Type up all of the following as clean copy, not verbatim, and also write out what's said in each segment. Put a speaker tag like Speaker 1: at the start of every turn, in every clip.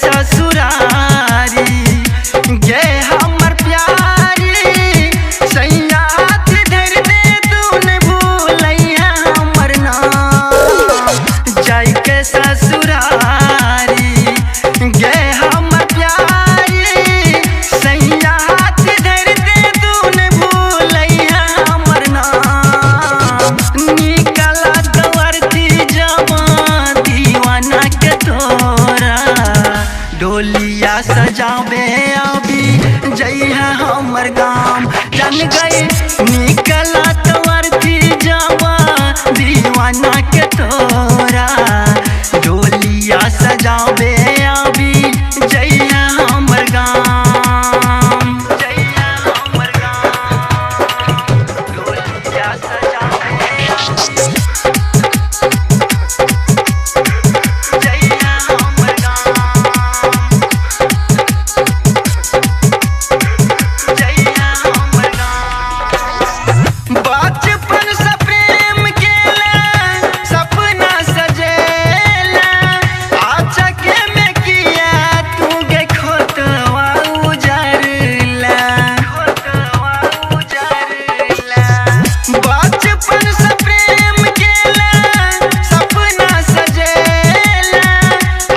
Speaker 1: ससुरारी गे हमर प्यारी सैया हाथ धर दे तूने भूलैया हमर नाम जाई के ससुरारी गे हमर प्यारी सैया हाथ धर दे तूने भूलैया हमर नाम निकला दवरती जमा दीवाना के तोरा डोलिया सजावे अभी जइहा हमर गाम जन गए निकला तवरती जमा दीवाना के तोरा डोलिया सजावे अभी जइहा हमर गाम जइहा हमर गाम डोलिया सजावे जइहा हमर गाम जइहा हमर गाम बचपन से प्रेम केला सपना सजेला आचा के में किया तू गे खोतवा उजरला बचपन से प्रेम केला सपना सजेला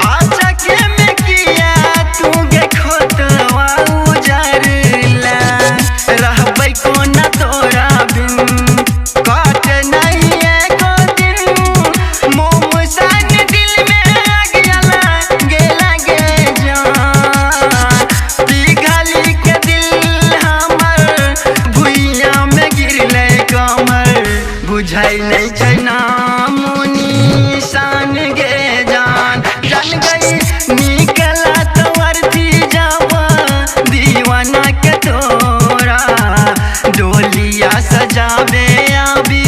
Speaker 1: आचा के में किया तू गे खोतवा उजरला रहबै कोना तोरा बिन काट नहीं एको दिन मोम सन दिल में अगियाला गेला गे जान पिघली के दिल हमर भुइया में गिरले कमर बुझाई नहीं छै नाम निशान गे जान जन गई निकला तवरती जावा दीवाना के तोरा डोलिया सजावे अभी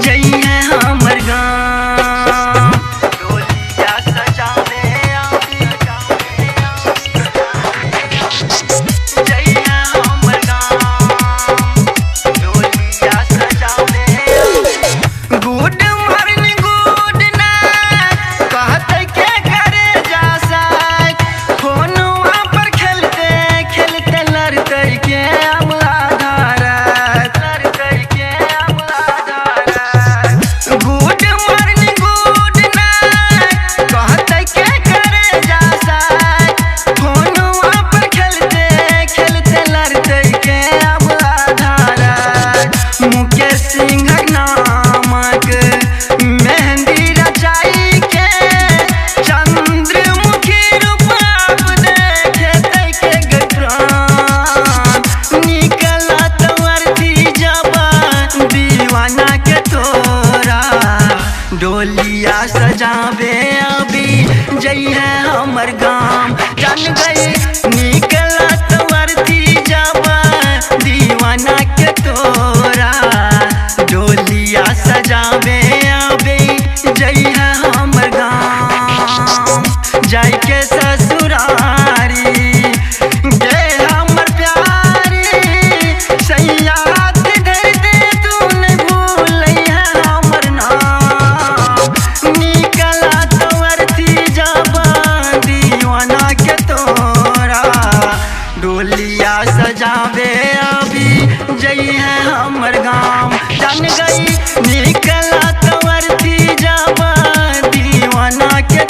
Speaker 1: जइहे हमर गाम डोलिया सजावे अभी जइहे हमर गाम डोलिया सजावे गुड मॉर्निंग गुड नाइट कहते के करे जा साथ फोनवा पर खेलते खेलते लड़ते के अमला धारत लड़ते के अमला धारत गुड मॉर्निंग गुड नाइट कहते के करे जा साथ फोनवा पर खेलते खेलते लड़ते के अमला धारत मुकेश सिंह नामक मेहंदी रचाई के चंद्रमुखी रूप देखे के गप्रान निकला तवरती जबा दीवाना के तोरा डोलिया सजावे अभी जइहे हमर गाम जन गई निकला तवरती जबा दीवाना के तोरा डोलिया सजावे अभी जइहे हमर गाम जाई के ससुरारी गे हमर प्यारी सैया हाथ धर दे तूने भूलैया हमर नाम निकला तवरती जबा दीवाना के तोरा डोलिया सजावे अभी जइहे हमर गाम जन गई निकला तवरती जबा दीवाना के